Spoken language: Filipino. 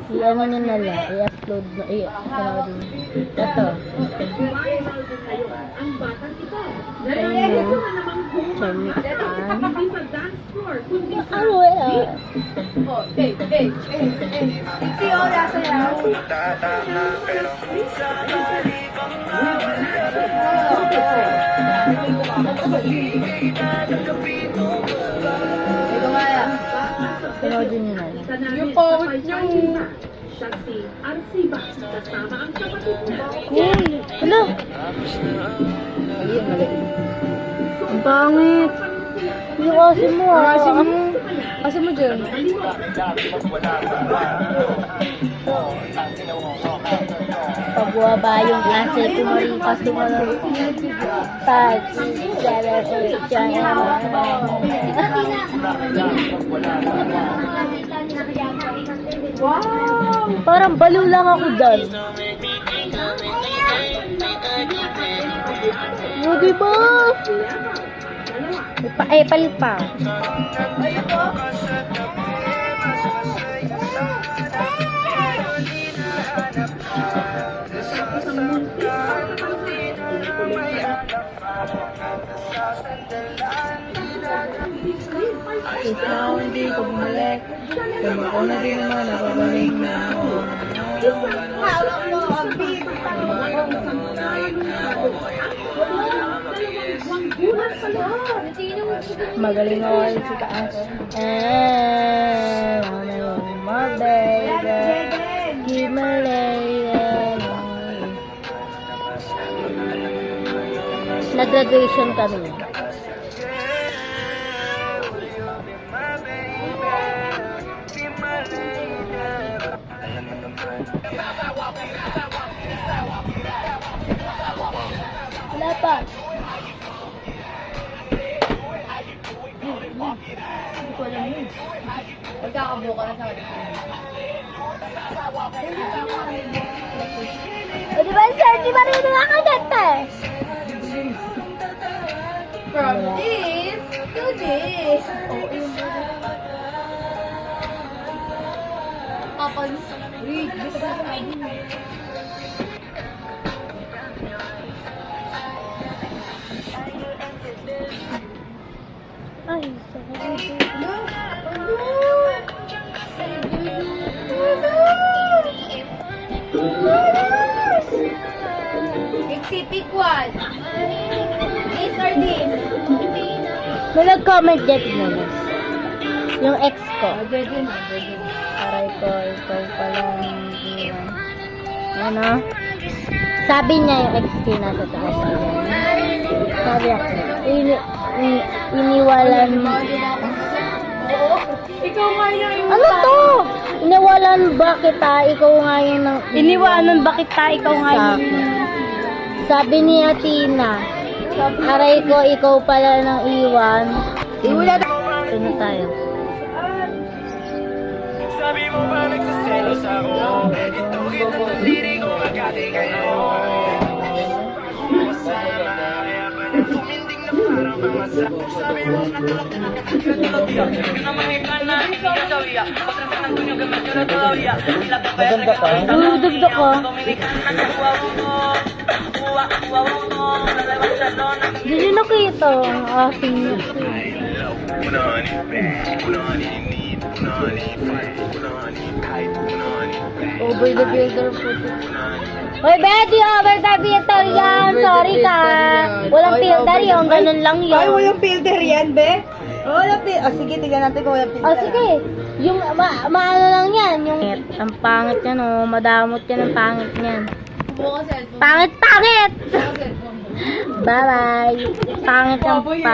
I-ano nyo na lang, i-upload na, i-upload din. Ito. Ayun. Chamikan. Ano eh? Si Ola sayaw. Ito kaya. Pinoodin nyo na lang. Yung pangit niyo. Siya si Arsiba, kasama ang kapatid niya. Uy! Hala! Ang pangit! Yung asin mo ah! Asin mo dyan. Pagwaba yung asin ko mo rin kasi mo lang 5, 6, 7, 8, Wow! parang baliw lang ako dyan. O, diba? Palit pa. Ikaw hindi ko bumalik. Kumako na din naman, nakabalik na. Magaling ako sa taas. And my baby, keep me laying. Nag-graduation kami. Wala pa. Hindi ko alam yun. Magkakabuo ka na sa kanya. O diba, sir? Di ba rin nakakagata? From this to this. Kapag wait, dito ka sa akin. Ay, sakit. Exhibit 1. This or this? May nag-comment dyan mo. Yung ex ko. Pwede na, pwede na. Aray ko, ikaw pala ang iwan. Ano? Sabi niya yung ex ko nasa taas. Sabi ako, iniwalan mo. Ikaw nga yung Ano to? Iniwalan ba kita? Ikaw nga yung nang... Iniwanan ba kita? Ikaw nga yung... Sabi ni Athena, aray ko, ikaw pala nang iwan. Wala na. Ito na tayo. Sabi mo ba nagsaselos ako? Ito kita sa diri ko magkati kayo. Masama kaya pala tuminding na parang pamasa. Sabi mo natulog na natulog ya. Pinamahika na ikaw ya. Pagkasa ng tunyo gamit yun na tulaw ya. Maganda ka? Dugdug ko. Dominikan na nakuwaw mo. Kuwaw mo. Lalabas sa lona. Hindi nakita ang aking Punani bad, punani need, punani fight, punani tight, punani bad. over the builder photo. Hoy, Betty, over the filter yan. Sorry ka. Walang filter yung ganun lang yun. Ay, walang filter yan, be? Walang filter. Sige, tignan natin kung walang filter. Oh, sige. Yung, maano lang yan. Yung, ang pangit yan, oh. Madamot yan ang pangit yan. Pangit, pangit! Bye-bye. Pangit ang pangit.